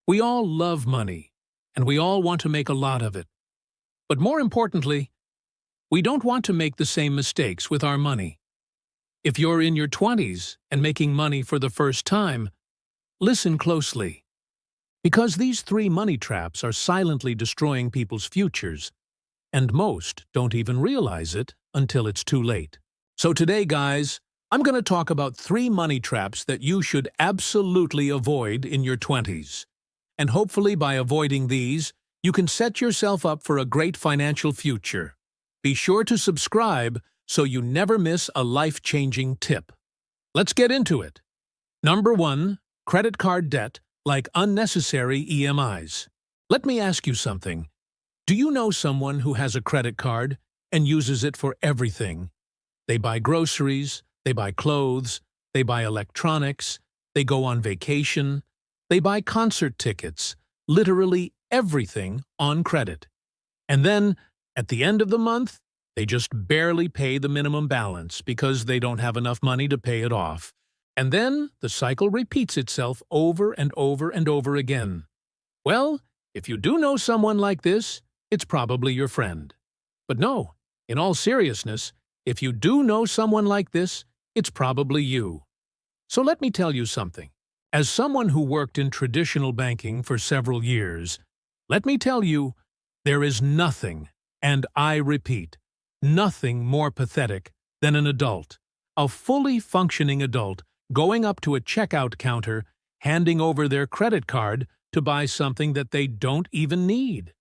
We all love money, and we all want to make a lot of it. But more importantly, we don't want to make the same mistakes with our money. If you're in your 20s and making money for the first time, listen closely. Because these three money traps are silently destroying people's futures, and most don't even realize it until it's too late. So today, guys, I'm going to talk about three money traps that you should absolutely avoid in your 20s. And hopefully by avoiding these, you can set yourself up for a great financial future. Be sure to subscribe so you never miss a life-changing tip. Let's get into it. Number 1. Credit card debt, like unnecessary EMIs. Let me ask you something. Do you know someone who has a credit card and uses it for everything? They buy groceries, they buy clothes, they buy electronics, they go on vacation, they buy concert tickets, literally everything on credit. And then, at the end of the month, they just barely pay the minimum balance because they don't have enough money to pay it off. And then the cycle repeats itself over and over and over again. Well, if you do know someone like this, it's probably your friend. But no, in all seriousness, if you do know someone like this, it's probably you. So let me tell you something. As someone who worked in traditional banking for several years, let me tell you, there is nothing, and I repeat, nothing more pathetic than an adult, a fully functioning adult, going up to a checkout counter, handing over their credit card to buy something that they don't even need.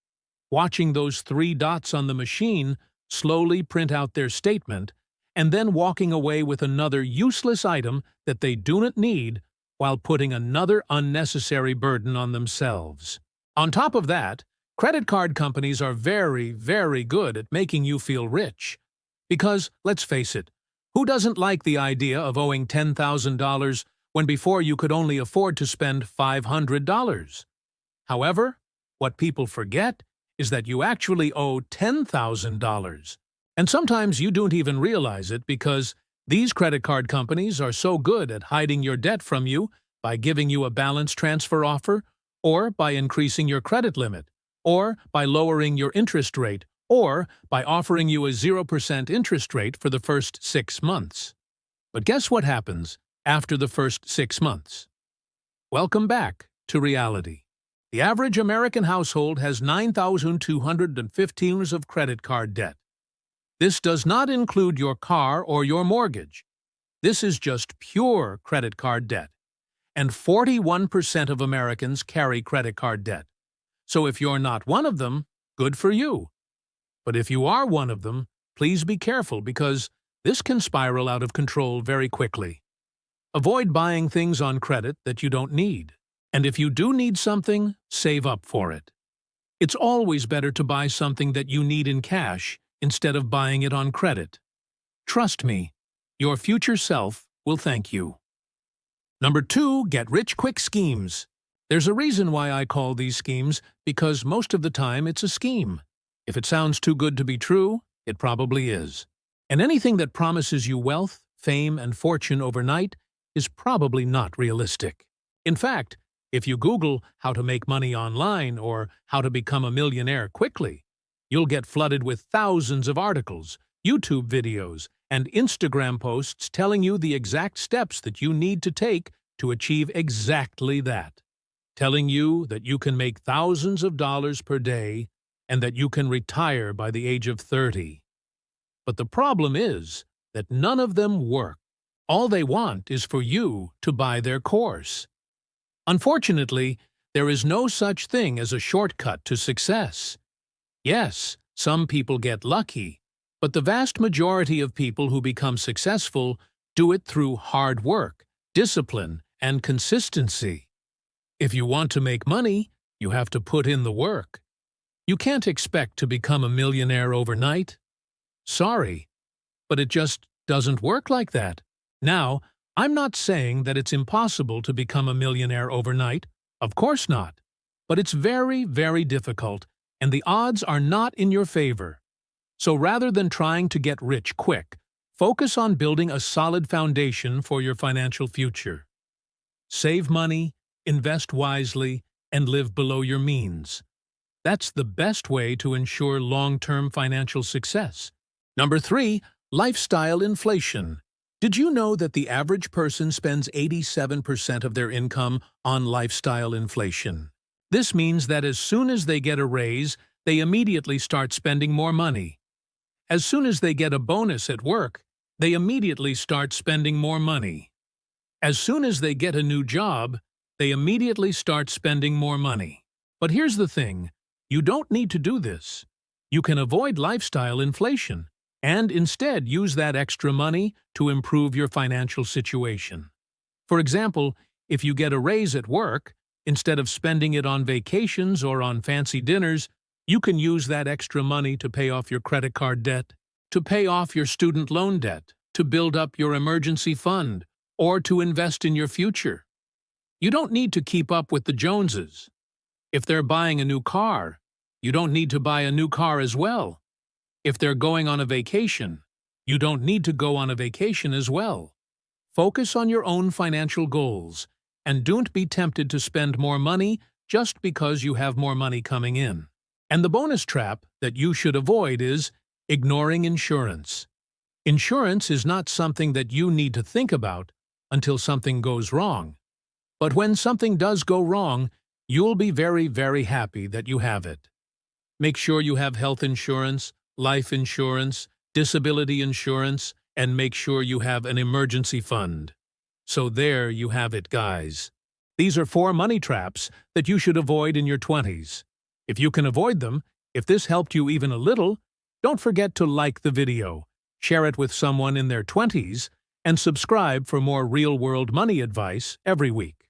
Watching those three dots on the machine slowly print out their statement, and then walking away with another useless item that they do not need while putting another unnecessary burden on themselves. On top of that, credit card companies are very, very good at making you feel rich. Because, let's face it, who doesn't like the idea of owing $10,000 when before you could only afford to spend $500? However, what people forget is that you actually owe $10,000. And sometimes you don't even realize it because these credit card companies are so good at hiding your debt from you by giving you a balance transfer offer, or by increasing your credit limit, or by lowering your interest rate, or by offering you a 0% interest rate for the first 6 months. But guess what happens after the first 6 months? Welcome back to reality. The average American household has $9,215 of credit card debt. This does not include your car or your mortgage. This is just pure credit card debt. And 41% of Americans carry credit card debt. So if you're not one of them, good for you. But if you are one of them, please be careful because this can spiral out of control very quickly. Avoid buying things on credit that you don't need. And if you do need something, save up for it. It's always better to buy something that you need in cash instead of buying it on credit. Trust me, your future self will thank you. Number 2, get-rich-quick schemes. There's a reason why I call these schemes because most of the time it's a scheme. If it sounds too good to be true, it probably is. And anything that promises you wealth, fame, and fortune overnight is probably not realistic. In fact, if you Google how to make money online or how to become a millionaire quickly, you'll get flooded with thousands of articles, YouTube videos, and Instagram posts telling you the exact steps that you need to take to achieve exactly that. Telling you that you can make thousands of dollars per day and that you can retire by the age of 30. But the problem is that none of them work. All they want is for you to buy their course. Unfortunately, there is no such thing as a shortcut to success. Yes, some people get lucky, but the vast majority of people who become successful do it through hard work, discipline, and consistency. If you want to make money, you have to put in the work. You can't expect to become a millionaire overnight. Sorry, but it just doesn't work like that. Now, I'm not saying that it's impossible to become a millionaire overnight. Of course not. But it's very, very difficult, and the odds are not in your favor. So rather than trying to get rich quick, focus on building a solid foundation for your financial future. Save money, invest wisely, and live below your means. That's the best way to ensure long-term financial success. Number 3, lifestyle inflation. Did you know that the average person spends 87% of their income on lifestyle inflation? This means that as soon as they get a raise, they immediately start spending more money. As soon as they get a bonus at work, they immediately start spending more money. As soon as they get a new job, they immediately start spending more money. But here's the thing, you don't need to do this. You can avoid lifestyle inflation and instead use that extra money to improve your financial situation. For example, if you get a raise at work, instead of spending it on vacations or on fancy dinners, you can use that extra money to pay off your credit card debt, to pay off your student loan debt, to build up your emergency fund, or to invest in your future. You don't need to keep up with the Joneses. If they're buying a new car, you don't need to buy a new car as well. If they're going on a vacation, you don't need to go on a vacation as well. Focus on your own financial goals, and don't be tempted to spend more money just because you have more money coming in. And the bonus trap that you should avoid is ignoring insurance. Insurance is not something that you need to think about until something goes wrong. But when something does go wrong, you'll be very, very happy that you have it. Make sure you have health insurance, life insurance, disability insurance, and make sure you have an emergency fund. So there you have it, guys. These are 4 money traps that you should avoid in your 20s. If you can avoid them, if this helped you even a little, don't forget to like the video, share it with someone in their 20s, and subscribe for more real-world money advice every week.